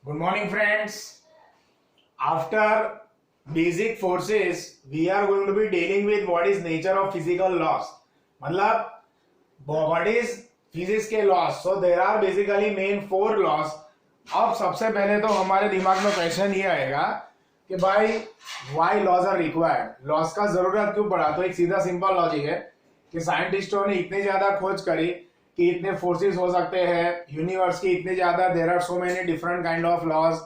Good morning, friends. After basic forces, we are going to be dealing with what is nature of physical laws. मतलब what is physics के laws. So there are basically main four laws. अब सबसे पहले तो हमारे दिमाग में question ये आएगा कि भाई why laws are required? laws का जरूरत क्यों पड़ा? तो एक सीधा सिंपल लॉजिक है कि साइंटिस्टों ने इतनी ज्यादा खोज करी कि इतने फोर्सेस हो सकते हैं यूनिवर्स की, इतने ज्यादा there are so many different kind of laws,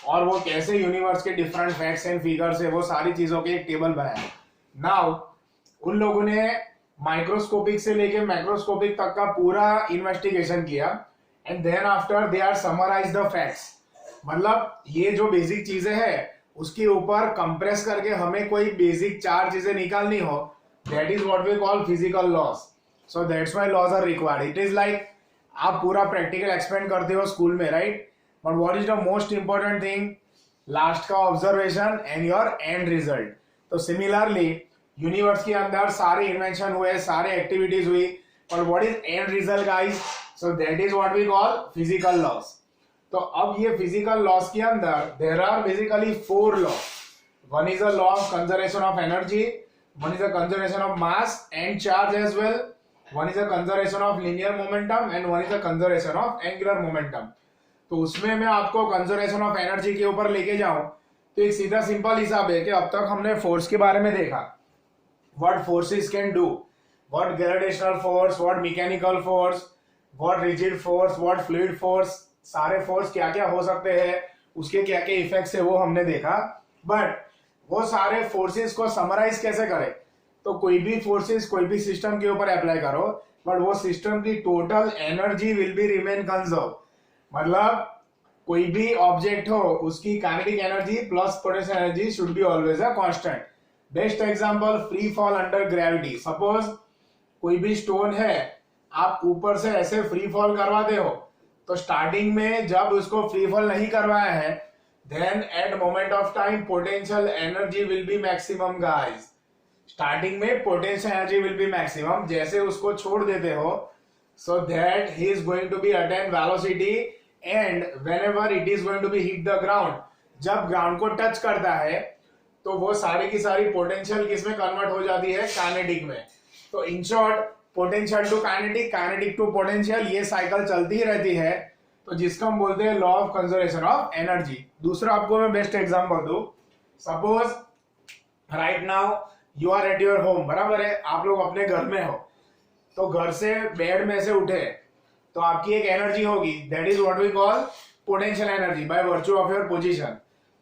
और वो कैसे यूनिवर्स के डिफरेंट फैक्ट्स एंड फिगर्स है वो सारी चीजों के एक टेबल बनाया। नाउ उन लोगों ने माइक्रोस्कोपिक से लेके मैक्रोस्कोपिक तक का पूरा इन्वेस्टिगेशन किया and then after they are summarise the facts. मतलब ये जो बेसिक चीजें हैं उसके ऊपर कंप्रेस करके हमें कोई बेसिक चार चीजें निकालनी हो, that is what we call physical laws. So that's why laws are required. It is like आप पूरा प्रैक्टिकल एक्सपेंड करते हो स्कूल में, right? But what is the most important thing? Last का observation and your end result. तो similarly universe के अंदर सारे इन्वेंशन हुए, सारे एक्टिविटीज हुई, और what is end result guys? So that is what we call physical laws. तो अब ये फिजिकल लॉज के अंदर there are basically four law. One is a law of conservation of energy, one is a conservation of mass and charge as well, one is a conservation of linear momentum and one is a conservation of angular momentum. तो उसमें मैं आपको conservation of energy के ऊपर लेके जाऊं तो एक सीधा सिंपल हिसाब है कि अब तक हमने फोर्स के बारे में देखा, what forces can do, what gravitational force, what mechanical force, what rigid force, what fluid force, सारे फोर्स क्या क्या हो सकते हैं, उसके क्या क्या इफेक्ट्स है वो हमने देखा। बट वो सारे फोर्सेस को समराइज कैसे करें? तो कोई भी फोर्सेस कोई भी सिस्टम के ऊपर अप्लाई करो, बट वो सिस्टम की total energy will be remain conserve. मतलब कोई भी ऑब्जेक्ट हो उसकी kinetic energy plus potential energy should be always a constant. Best example, free fall under gravity. Suppose कोई भी स्टोन है, आप ऊपर से ऐसे फ्री फॉल करवाते हो, तो स्टार्टिंग में जब उसको फ्री फॉल नहीं करवाया है, then at moment of time potential energy will be maximum guys. Starting में potential energy will be maximum, जैसे उसको छोड़ देते हो so that he is going to be attain velocity and whenever it is going to be hit the ground, जब ground को touch करता है तो वो सारी की सारी पोटेंशियल किस में कन्वर्ट हो जाती है? काइनेटिक में। तो in short potential to kinetic, kinetic to potential, ये साइकिल चलती ही रहती है। तो जिसको हम बोलते हैं law of conservation of energy. दूसरा आपको मैं बेस्ट एग्जांपल दूं, suppose right now you are at your home, बराबर है? आप लोग अपने घर में हो, तो घर से बेड में से उठे तो आपकी एक एनर्जी होगी, that is what we call potential energy by virtue of your position.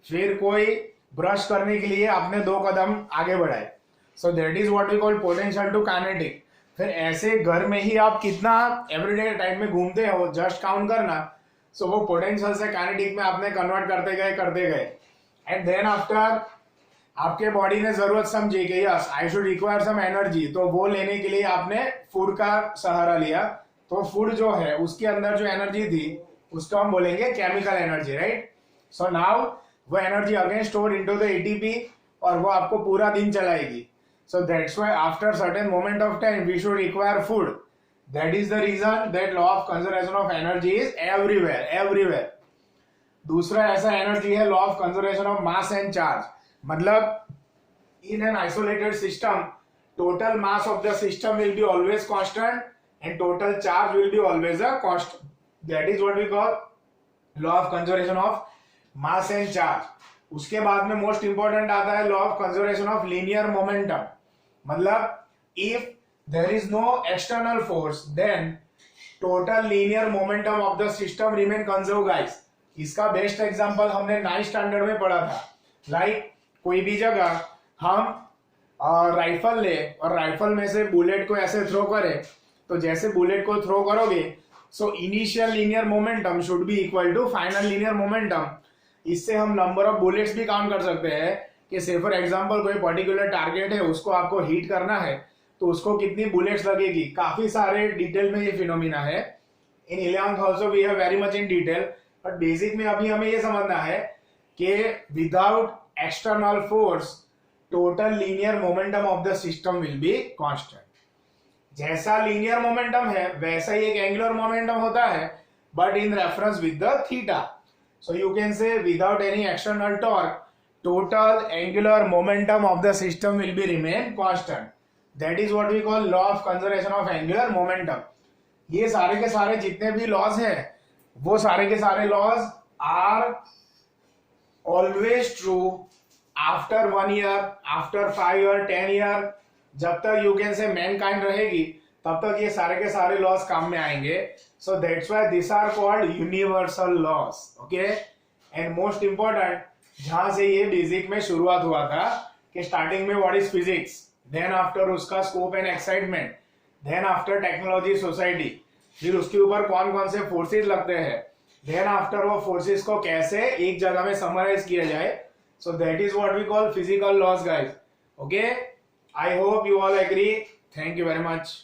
फिर कोई ब्रश करने के लिए आपने 2 कदम आगे बढ़ाए, so that is what we call potential to kinetic. फिर ऐसे घर में ही आप कितना एवरीडे टाइम में घूमते हो, जस्ट काउंट करना। सो वो पोटेंशियल से काइनेटिक में आपने कन्वर्ट करते गए एंड देन आफ्टर आपके बॉडी ने जरूरत समझी कि yes I should require some energy, तो वो लेने के लिए आपने फूड का सहारा लिया। तो फूड जो है उसके अंदर जो एनर्जी थी उसको हम बोलेंगे chemical energy, right? So now वो energy again stored into the ATP और वो आपको पूरा दिन चलाएगी। So that's why after certain moment of time we should require food. That is the reason that law of conservation of energy is everywhere. दूसरा ऐसा energy है law of conservation of mass and charge. मतलब in an isolated system total mass of the system will be always constant and total charge will be always a constant. That is what we call law of conservation of mass and charge. उसके बाद में most important आता है law of conservation of linear momentum. मतलब if there is no external force then total linear momentum of the system remain conserve guys. इसका best example हमने 9th standard में पढ़ा था। लाइक कोई भी जगह हम राइफल ले और राइफल में से बुलेट को ऐसे थ्रो करें, तो जैसे बुलेट को थ्रो करोगे so initial linear momentum should be equal to final linear momentum. इससे हम नंबर ऑफ बुलेट्स भी काउंट कर सकते हैं कि से फॉर एग्जांपल कोई पर्टिकुलर टारगेट है, उसको आपको हिट करना है तो उसको कितनी बुलेट्स लगेगी। काफी सारे डिटेल में ये फिनोमिना है। In 11th also we have very much in detail, but basic में अभी हमें ये समझना है कि without external force total linear momentum of the system will be constant. जैसा linear momentum है वैसा ही एक angular momentum होता है, but in reference with the theta. So you can say without any external torque, total angular momentum of the system will be remain constant. That is what we call law of conservation of angular momentum. ये सारे के सारे जितने भी laws हैं वो सारे के सारे laws are always true after 1 year, after 5 year, 10 year, जब तक यू कैन से मैनकाइंड रहेगी तब तक ये सारे के सारे लॉज काम में आएंगे. So that's why this are called universal laws. Okay, and most important, जहां से ये बेसिक में शुरुआत हुआ था कि स्टार्टिंग में what is physics, then after उसका scope and excitement, then after technology society, फिर उसके ऊपर कौन कौन से फोर्सेस लगते हैं, देन आफ्टर वो फोर्सेस को कैसे एक जगह में समराइज किया जाए. So that is what we call physical laws guys. Okay, I hope you all agree. Thank you very much.